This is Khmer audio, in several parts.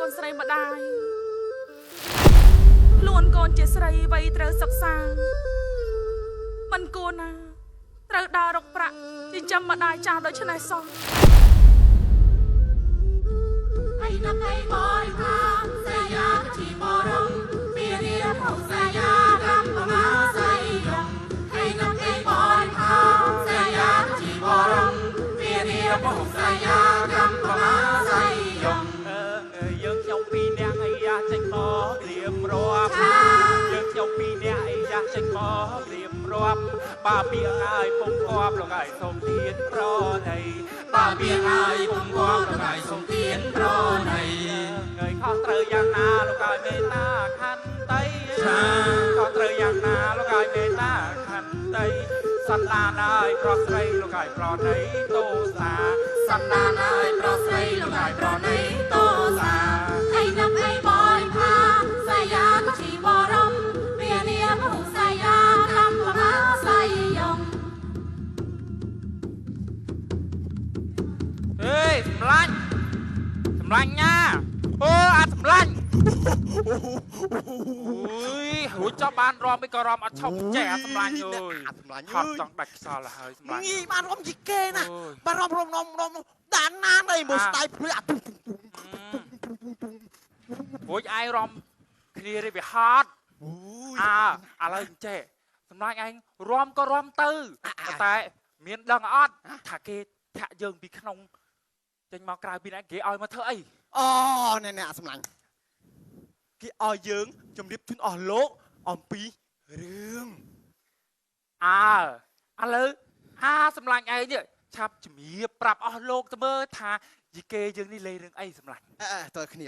นស្រីម្ដាយខ្លួនកូនជាស្រីវ័យត្រូវសិក្សាមិនគួរណាត្រូវដើររកប្រាក់ចិញ្ចឹមម្ដាយចាស់ដូច្នេះសោះហើយណាប់ហើយបរិខាសាយាជីបរំពីរៀបហុសាយាកម្មបមាសៃយំហើយណាប់ហើយបរិខាសាយាជីបរំពីរៀបហុសាយាកម្មបមាសៃយំយើងខ្ញុំពីរនាក់អីយ៉ាចេញមករៀបរាប់យើងខ្ញុំពីរនាក់អីយ៉ាចេញមករៀបរាប់បាពីហើយពុំគាប់លោកហើយសូមទៀនប្រណីបាពីហើយពុំគាប់លោកហើយសូមទៀនប្រណីហើយខុសត្រូវយ៉ាងណាលោកហើយមេត្តាខន្តីខុសត្រូវយ៉ាងណាលោកហើយមេត្តាខន្តីសន្តានហើយប្រុសស្រីលោកហើយប្រណីតោសាសន្តានហើយប្រុសស្រីលោកហើយប្រណីតោសាហើយណាប់ហើយបរិខាសាយាជីបរំពីរៀបហុសាយាកម្មបមាសៃយំអេសម្លាញ់ញ៉ាអូអាសម្លាញ់អូយរួចចប់បានរំមិនក៏រំអត់ឈប់ចេះអាសម្លាញ់អើយហត់ចង់ដាច់ខ្សលហើយសម្លាញ់ងីបានរំជីគេណាបានរំដានណានៃមើលស្ដាយភ្លឺរួចឯងរំគ្នារៀបវាហត់ឥឡូវចេះសម្លាញ់ឯងរំក៏រំទៅតែមានដឹងអត់ថាគេធាក់យើងពីក្នុងចេញមកក្រៅពីឯងគេឲ្យមកធ្វើអីអូណែសម្លាញ់គេឲ្យយើងជម្រាបជូនអស់លោកអំពីរឿងឥឡូវសម្លាញ់ឯងនេះឆាប់ជំរាបប្រាប់អស់លោកទៅមើលថាយីគេយើងនេះលេរឿងអីសម្លាញ់តើគ្នា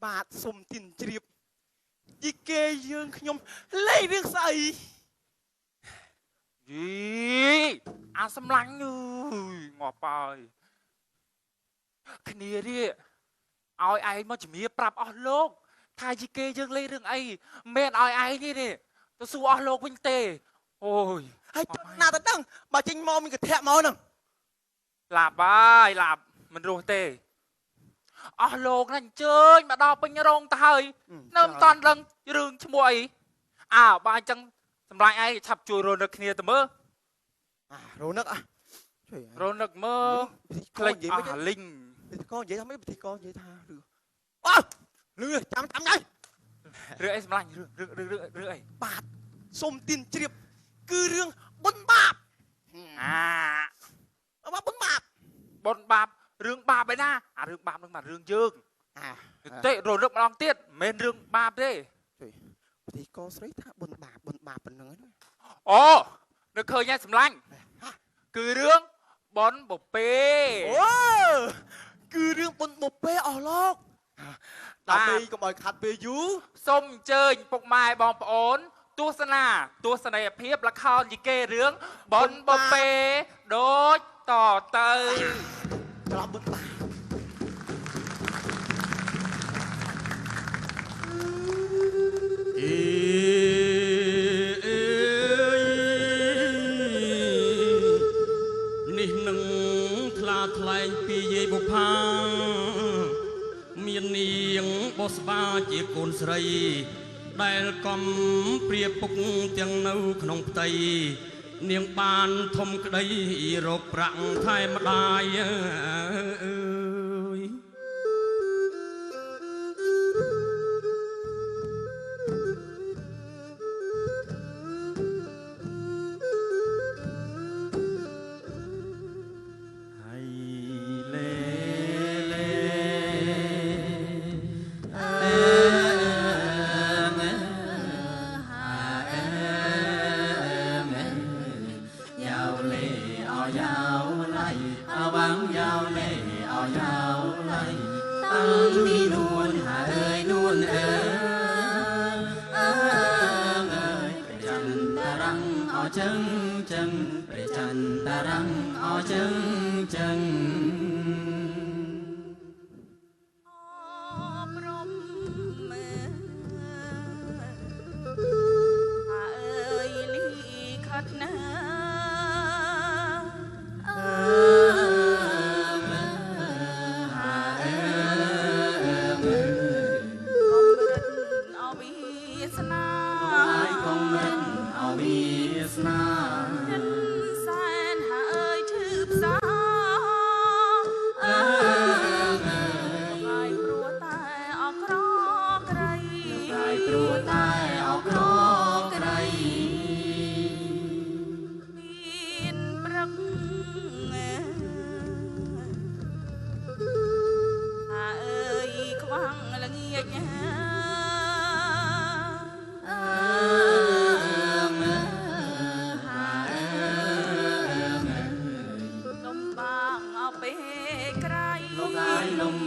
បាទសុំទីនជ្រាបយីគេយើងខ្ញុំលេរឿងស្អីយីអាសម្លាញ់អើយងាប់ហើយគ្នានេះឲ្យឯងមកជំរាបប្រាប់អស់លោកថាយីគេយើងលេរឿងអីមិនឲ្យឯងនេះទៅសួរអស់លោកវិញទេអូយហើយណាទៅដឹងបើចេញមកមានកធាក់មកហ្នឹងឡាប់ហើយឡាប់មិនរស់ទេអស់លោកណាអញ្ជើញមកដល់ពេញរោងទៅហើយនៅមិនតាន់ដឹងរឿងឈ្មោះអីបើអញ្ចឹងសម្លាញ់ឯងឆាប់ជួយរនឹកគ្នាទៅមើលរនឹកជួយរនឹកមើលផ្លេចអស់លីងពិធីកនិយាយថាម៉េចពិធីកនិយាយថារឿងលឺចាំញ៉ៃរឿងអីសម្លាញ់រឿងអីបាទសុំទីនជ្រាបគឺរឿងបុណ្យបាបបុណ្យបាបរឿងបាបឯណារឿងបាបនឹងមករឿងយើងទេរនឹកម្ដងទៀតមិនមែនរឿងបាបទេពិធីកស្រីថាបុណ្យបាបប៉ុណ្្នឹងហ្នឹងអូនឹកឃើញហើយសម្លាញ់គឺរឿងបុណ្យបពេគឺរឿងបុណ្យបពេអស់លោកដើម្បីកុំឲ្យខាត់ពេលយូរសូមអញ្ជើញពុកម៉ែបងប្អូនទស្សនីយភាពល្ខោនយីគេរឿងបុណ្យបពេដូចតទៅត្រឡប់បុណ្យបាបនេះនឹងថ្លាថ្លែងពីយាយបុផាមាននាងបស្បាជាកូនស្រីដែលកំព្រាពុកទាំងនៅក្នុងផ្ទៃនាងបានធំក្តីរកប្រាក់ថែម្ដាយអើយអ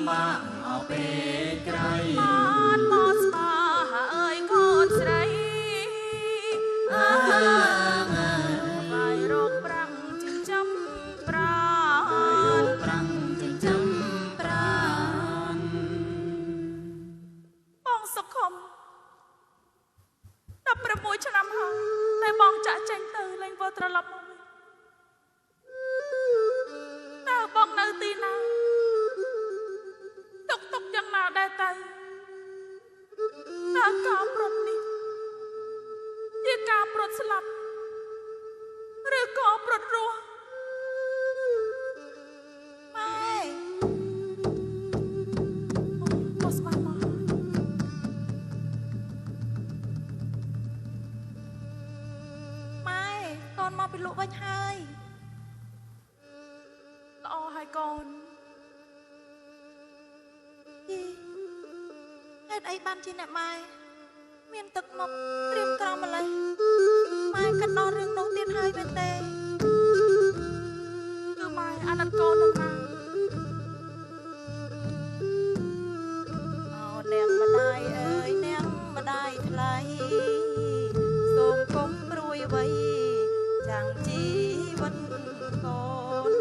បាក់អោពេក្រៃ បានមកស្មាអើយកូនស្រីបាយរកប្រាំងចិញ្ចឹមប្រាណ ប្រាំងចិញ្ចឹមប្រាណ បងសុខុម16ឆ្នាំហើយតែបងចាក់ចេញទៅលែងវិលត្រឡប់មកវិញតើបងនៅទីណាទុកយ៉ាងណាដែរទៅតើការប្រត់នេះជាការប្រត់ស្លាប់ឬក៏ប្រត់រស់ម៉ែអូស្មាមកម៉ែកូនមកពីលក់វិញហើយល្អហើយកូនហេតុអីបានជាអ្នកម៉ែមានទឹកមកត្រៀមក្រំម្លេះម៉ែកាត់ដល់រឿងនោះទៀតហើយមែនទេគឺម៉ែអាណិតកូននឹងណាអូនាងម្ដាយអើយនាងម្ដាយថ្លៃសូមកុំព្រួយអ្វីចាំងជីវិតកូន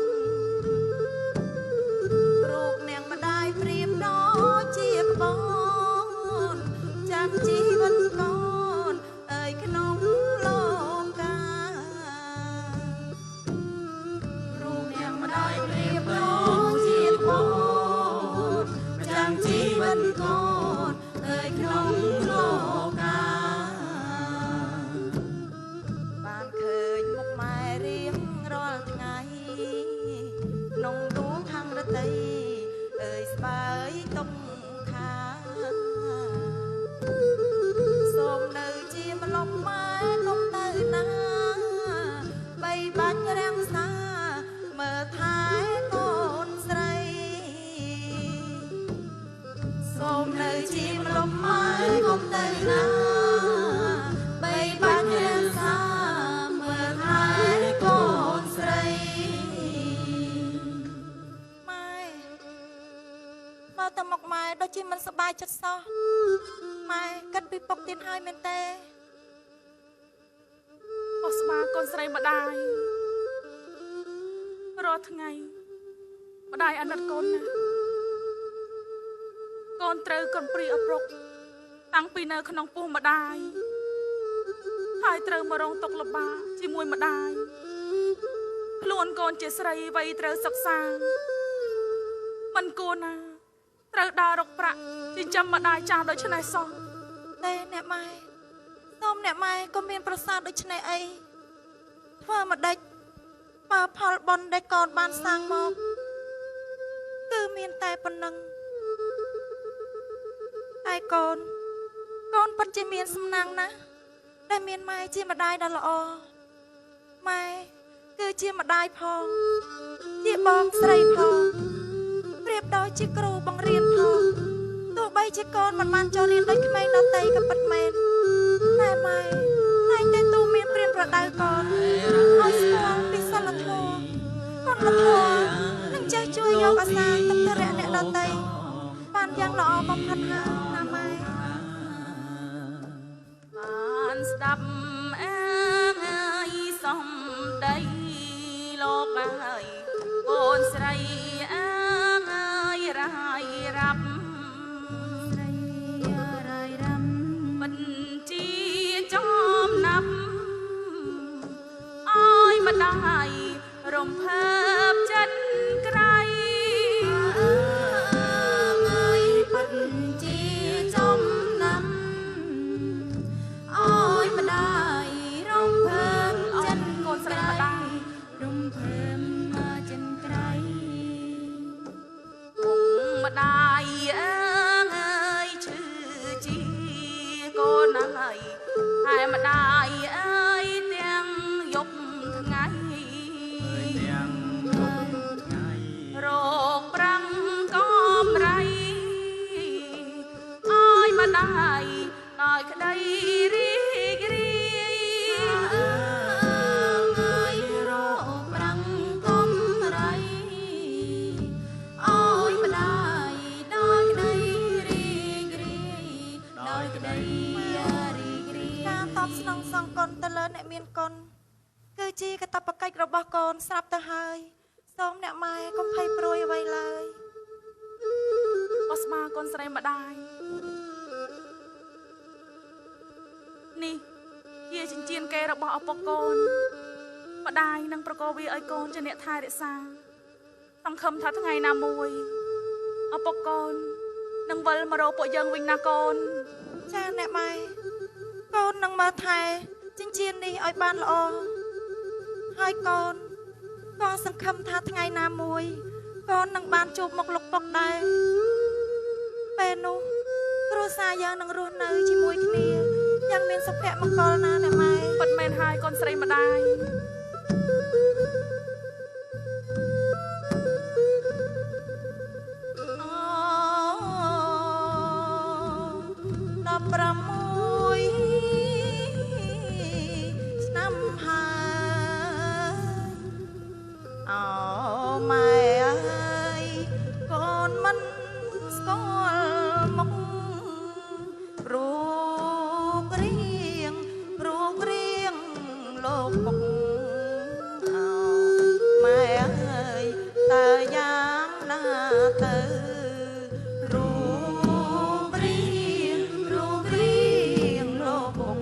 ព្រោកនាងម្ដាយព្រៀបដូចជាក្បូនចាំងជីវិតកូនអើយក្នុងលោកកាព្រោកនាងម្ដាយព្រៀបដូចជាក្បូនចាំងជីវិតកូនអើយក្នុងលោកកាបានឃើញមុខម៉ែរៀងរាល់ថ្ងៃក្នុងដួងខាងរតីអើយស្បើយទុំខាសូមនៅជាម្លប់ម៉ែកុំទៅណាបីបាច់រាំងសាមើលថែកូនស្រីសូមនៅជាម្លប់ម៉ែកុំទៅណាបីបាច់រាំងសាមើលថែកូនស្រីម៉ែមកទៅមកម៉ែដូចជាមិនសប្បាយចិត្តសោះម៉ែគិតពីពុកទៀតហើយមែនទេអស្មាកូនស្រីម្ដាយរាល់ថ្ងៃម្ដាយអាណិតកូនណាស់កូនត្រូវកូនព្រីអប្រុកតាំងពីនៅក្នុងពោះម្ដាយហើយត្រូវមករងទុក្ខលំបាកជាមួយម្ដាយខ្លួនកូនជាស្រីវ័យត្រូវសិក្សាមិនគួរណាត្រូវដើររកប្រាក់ចិញ្ចឹមម្ដាយចាស់ដូចនេះសោះតែអ្នកម៉ែសូមអ្នកម៉ែក៏មានប្រសាទដូចនេះអីធ្វើមកដេចបើផលបុណ្យដែលកូនបានសាងមកគឺមានតែប៉ុណ្ណឹងហើយកូនពិតជាមានសំណាងណាស់ដែលមានម៉ែជាម្ដាយដ៏ល្អម៉ែគឺជាម្ដាយផងជាបងស្រីផងប្រៀបដូចជាគ្រូបង្រៀនផងទោះបីជាកូនមិនបានចូលរៀនដូចក្មេងដទៃក៏ពិតមែនតែម៉ែតែងតែទូមានព្រានប្រដៅកូនឲ្យស្គាល់ពីសិលធម៌គុណធម៌និងចេះជួយយកអាសាទុក្ខរៈអ្នកដទៃបានយ៉ាងល្អបំផុតហើយណាម៉ែបានស្ដាប់អើយសំដីលោកហើយកូនស្រីអើយរាយរាប់ស្រីរាយរំមិនជាចំណាប់អើយម្ដាយរំភើបចិត្តក្រៃអើយពិតជាចំណាប់អើយម្ដាយរំភើបចិត្តកូនស្រីម្ដាយរំភើបចិត្តក្រៃគុំម្ដាយអើយឈឺជាកូនហើយហើយម្ដាយអើយទាំងយប់ថ្ងៃរោគប្រាំងកំរៃអើយម្ដាយដោយក្ដីរីករាយអើយរោគប្រាំងកំរៃអើយម្ដាយ នស្រាប់ទៅហើយសូមអ្នកម៉ែកុំភ័យព្រួយអ្វីឡើយ បស្មាកូនស្រីម្ដាយនេះជាចិញ្ចៀនកេររបស់ឪពុកកូនម្ដាយនឹងប្រកបវាឲ្យកូនជាអ្នកថែរក្សាសង្ឃឹមថាថ្ងៃណាមួយឪពុកកូននឹងវិលមករកពួកយើងវិញណាកូន ចាអ្នកម៉ែកូននឹងមើលថែចិញ្ចៀននេះឲ្យបានល្អហើយកូនក៏សង្ឃឹមថាថ្ងៃណាមួយកូននឹងបានជួបមុខលោកពុកដែរពេលនោះគ្រួសារយើងនឹងរស់នៅជាមួយគ្នាយ៉ាងមានសុភមង្គលណាអ្នកម៉ែ ពិតមែនហើយកូនស្រីម្ដាយ ឆ្នាំហើយអូម៉ែអើយកូនមិនស្គាល់មុខរូបរាងលោកពុកអូម៉ែអើយតើយ៉ាងណាទៅរូបរាងលោកពុក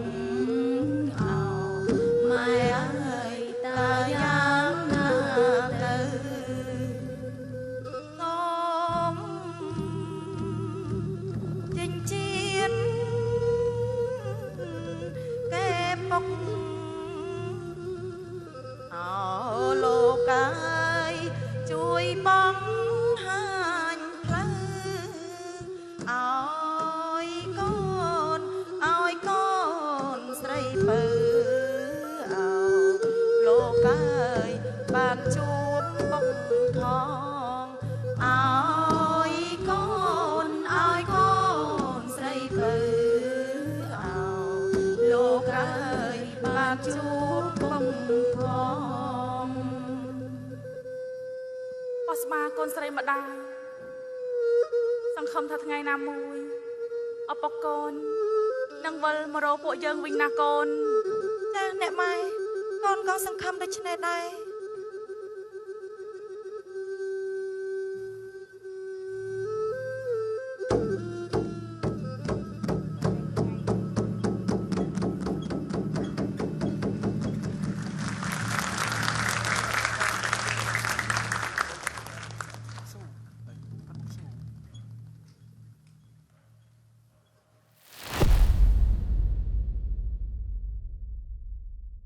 អូម៉ែអើយតើយ៉ាងណាទៅសូមចិញ្ចៀនកែពុកអូលោកអើយជួយបងហាញផ្លូវឲ្យកូនស្រីពើអូលោកអើយបានជួបពុកផងឲ្យកូនស្រីពើអូលោកអើយបានជួបពុកផង បស្មាកូនស្រីម្ដាយសង្ឃឹមថាថ្ងៃណាមួយឪពុកកូននឹងវិលមករកពួកយើងវិញណាកូន ចាអ្នកម៉ែកូនក៏សង្ឃឹមដូច្នេះដែរ